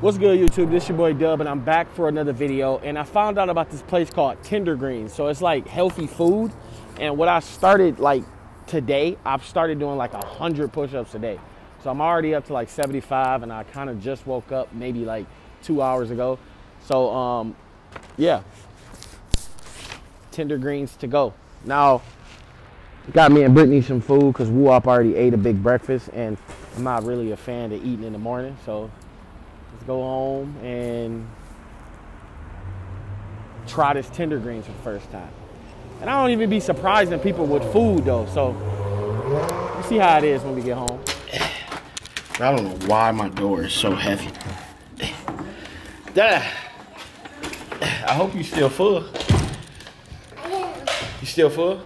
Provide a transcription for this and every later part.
What's good, YouTube? This your boy Dub, and I'm back for another video. And I found out about this place called Tender Greens. So it's like healthy food. And what I started like today, I've started doing like 100 push-ups a day. So I'm already up to like 75, and I kind of just woke up maybe like 2 hours ago. So yeah, Tender Greens to go. Now, got me and Brittany some food because Woo-Op already ate a big breakfast, and I'm not really a fan of eating in the morning. So let's go home and try this Tender Greens for the first time. And I don't even be surprising people with food though. So we'll see how it is when we get home. I don't know why my door is so heavy. Dad, I hope you still full. You still full?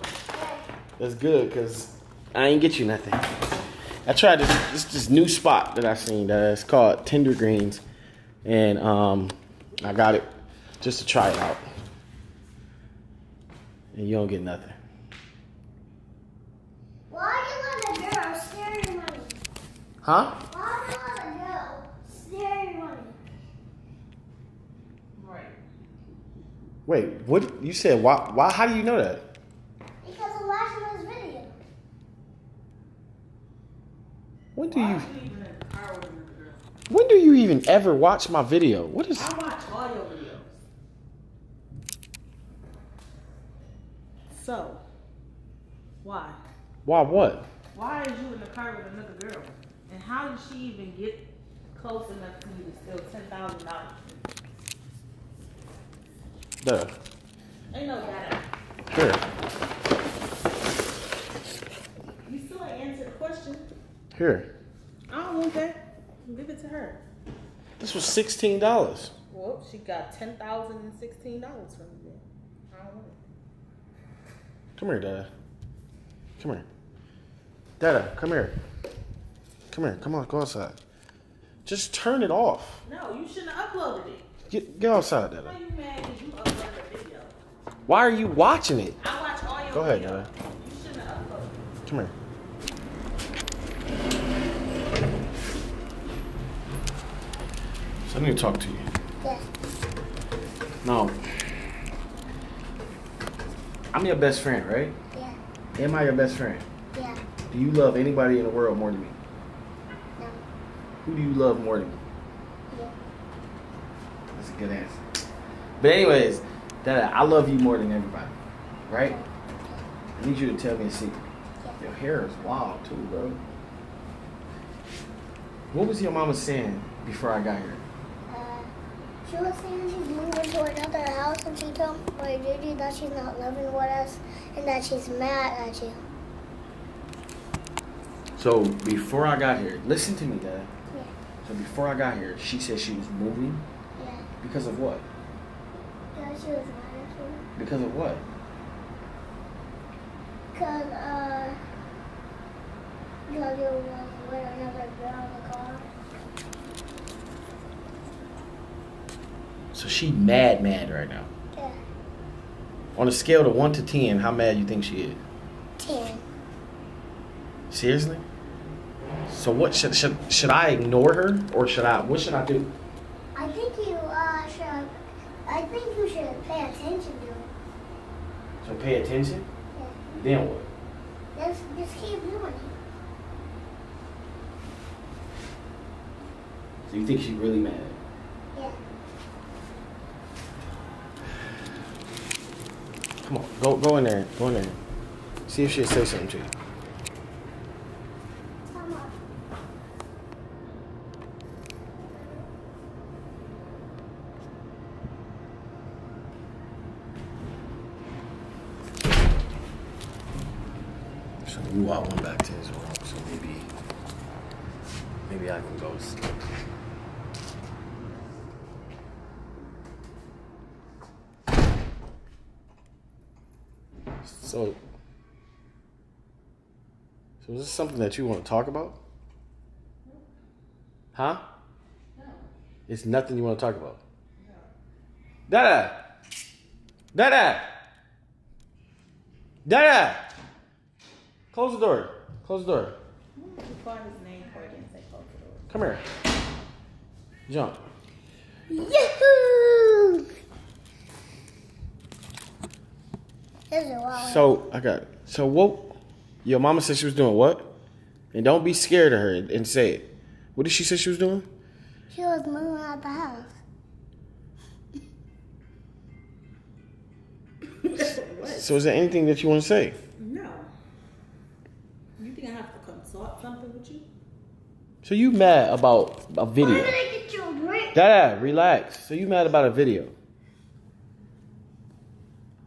That's good, because I ain't get you nothing. I tried this new spot that I seen. It's called Tender Greens. And I got it just to try it out. And you don't get nothing. Why are you letting a girl stare your money? Huh? Why are you letting a girl stare your money? Right. Wait, what? You said why? How do you know that? Because I'm watching this video. When do you even ever watch my video? What is? I watch all your videos. So, why? Why what? Why is you in the car with another girl? And how did she even get close enough to you to steal $10,000? Duh. Ain't no data. Here. You still ain't answered the question. Here. I don't want that. Give it to her. This was $16. Well, she got $10,016 from you. I don't want it. Come here, Dada. Come here. Dada, come here. Come here. Come on, go outside. Just turn it off. No, you shouldn't have uploaded it. Get outside, Dada. Why are you mad because you uploaded a video? Why are you watching it? I watch all your Go ahead, videos. Dada. You shouldn't have uploaded it. Come here. So I need to talk to you. Yeah. No. I'm your best friend, right? Yeah. Am I your best friend? Yeah. Do you love anybody in the world more than me? No. Who do you love more than me? Yeah. That's a good answer. But anyways, Dada, I love you more than everybody, right? I need you to tell me a secret. Yeah. Your hair is wild too, bro. What was your mama saying before I got here? She was saying she's moving to another house, and she told my duty that she's not living with us and that she's mad at you. So before I got here, listen to me, Dad. Yeah. So before I got here, she said she was moving Yeah. because of what? That she was mad at you. Because of what? Because you was with another girl in the car. So she mad right now. Yeah. On a scale of 1 to 10, how mad you think she is? 10. Seriously? So what should I ignore her, or what should I do? I think you should. I think you should pay attention to her. So pay attention? Yeah. Then what? Just keep doing it. So you think she's really mad? Yeah. Come on, go in there. Go in there. See if she'll say something to you. Come on. So I went back to his room, so maybe I can go sleep. So is this something that you want to talk about? Huh? No. It's nothing you want to talk about? No. Dada! Dada! Dada! Close the door. Close the door. You find his name before I didn't say close the door. Come here. Jump. Yahoo! Here's your wallet. So I got it. So what? Your mama said she was doing what? And don't be scared of her and say it. What did she say she was doing? She was moving out the house. So is there anything that you want to say? No. You think I have to consult something with you? So you mad about a video? Where did I get your drink? Dad, relax. So you mad about a video?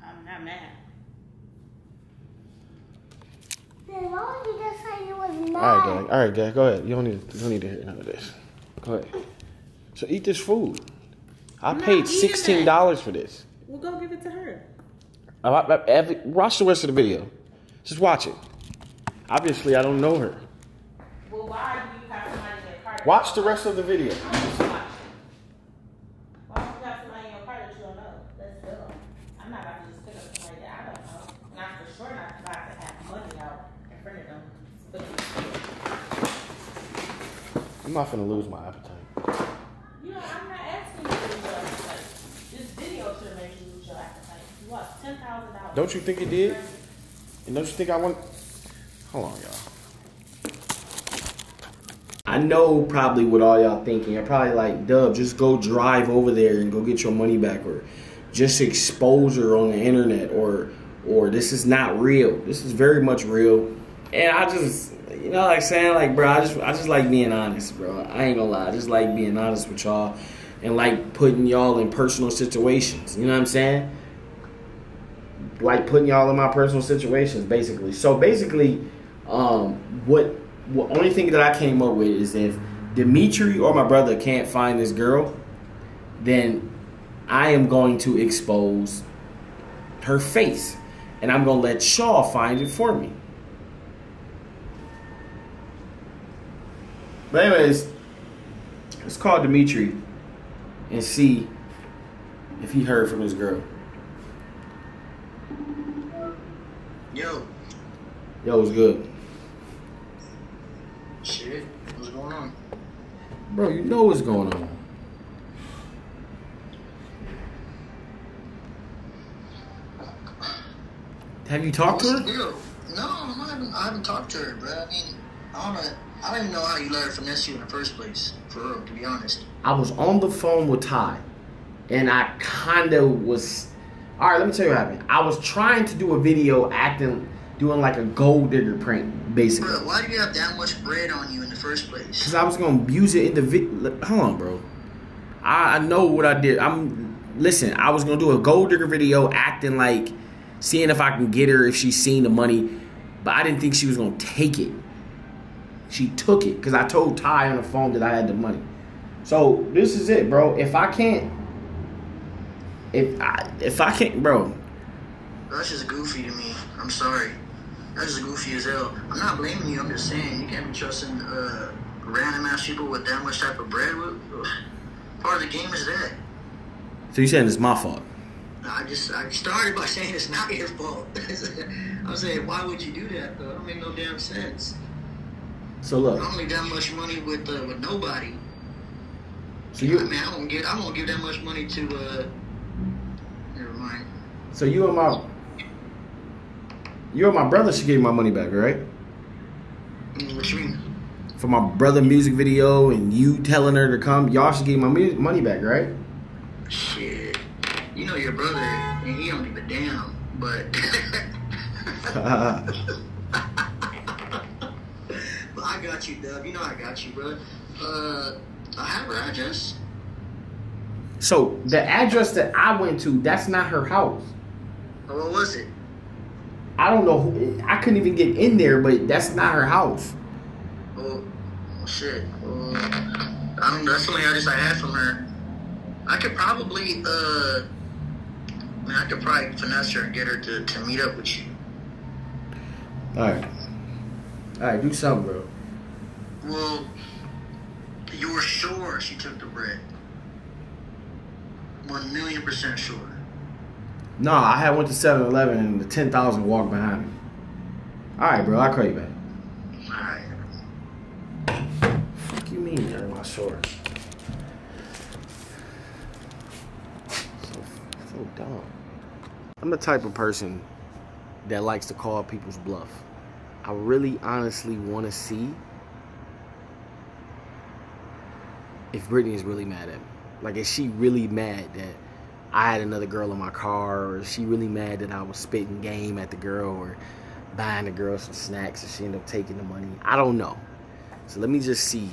I'm not mad. Then why would you just say you was mad? All right, Dad. Go ahead. You don't need to hear none of this. Go ahead. So eat this food. I I'm not paid eating $16 for this. We'll go give it to her. Watch the rest of the video. Just watch it. Obviously, I don't know her. Well, why do you have somebody in your car? Watch the rest of the video. Why do you have somebody in your car that you don't know? That's dumb. I'm not about to just pick up somebody that I don't know. And I'm for sure not about to have money out in front of them. I'm not finna lose my appetite. You know, I'm not asking you to lose your appetite. This video should make you lose your appetite. You lost $10,000. Don't you think it did? And don't you think I want... Hold on, y'all. I know probably what all y'all thinking. You're probably like, Dub, just go drive over there and go get your money back, or just expose her on the internet, or this is not real. This is very much real. And I just, you know, like saying, like, bro, I just like being honest, bro. I ain't gonna lie. I just like being honest with y'all and like putting y'all in personal situations. You know what I'm saying? Like putting y'all in my personal situations, basically. So basically, what only thing that I came up with is if Dimitri or my brother can't find this girl, then I am going to expose her face, and I'm gonna let Shaw find it for me. But anyways, let's call Dimitri and see if he heard from his girl. Yo. Yo, what's good? Shit, what's going on? Bro, you know what's going on. Have you talked to her? Yo, no, I haven't talked to her, bro. I mean, I don't even know how you let her finesse you in the first place, for real, to be honest. I was on the phone with Ty, and I kind of was... All right, let me tell you what happened. I was trying to do a video doing like a gold digger prank, basically. Bro, why do you have that much bread on you in the first place? Because I was going to use it in the video. Hold on, bro. I know what I did. Listen, I was going to do a gold digger video acting like, seeing if I can get her if she's seen the money. But I didn't think she was going to take it. She took it because I told Ty on the phone that I had the money. So this is it, bro. If I can't, bro. That's just goofy to me. I'm sorry. That's just goofy as hell. I'm not blaming you. I'm just saying you can't be trusting random ass people with that much type of bread. Part of the game is that. So you saying it's my fault? I started by saying it's not your fault. I'm saying, why would you do that, though? It don't make no damn sense. So look. I don't make that much money with nobody. So you, I mean, I won't give that much money to. Never mind. So you and my brother should give my money back, right? What you mean? For my brother music video and you telling her to come, y'all should give my money back, right? Shit. You know your brother, and he don't give a damn, but. But I got you, Dub. You know I got you, bro. I have her address. So the address that I went to, that's not her house. What was it? I don't know. I couldn't even get in there, but that's not her house. Oh, shit. I mean, that's the only address I had from her. I could probably, I could probably finesse her and get her to meet up with you. Alright, do something, bro. Well, you were sure she took the bread. 1,000,000% sure. Nah, I had went to 7-Eleven and the 10,000 walked behind me. Alright, bro, I'll call you back. Alright. Fuck you mean, you're my short? dumb. I'm the type of person that likes to call people's bluff. I really honestly want to see if Brittany is really mad at me. Like, is she really mad that I had another girl in my car, or is she really mad that I was spitting game at the girl or buying the girl some snacks and she ended up taking the money? I don't know. So let me just see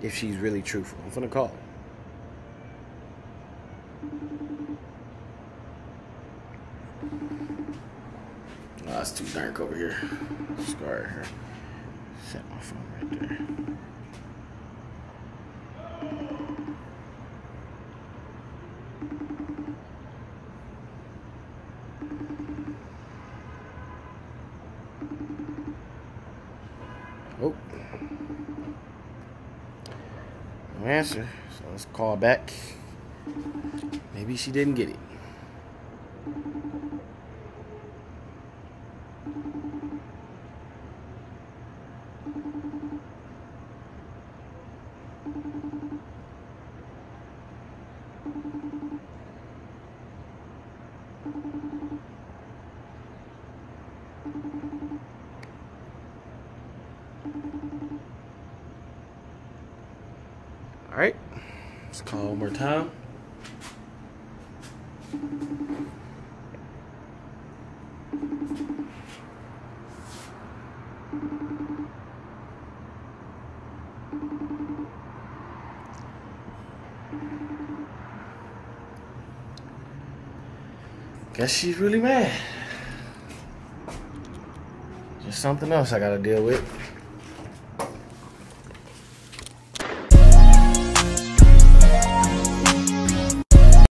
if she's really truthful. I'm finna call her. Oh, it's too dark over here. Let's go right here. Set my phone right there. Oh. No answer. So let's call back. Maybe she didn't get it. All right, let's call one more time. Guess she's really mad. Just something else I gotta deal with.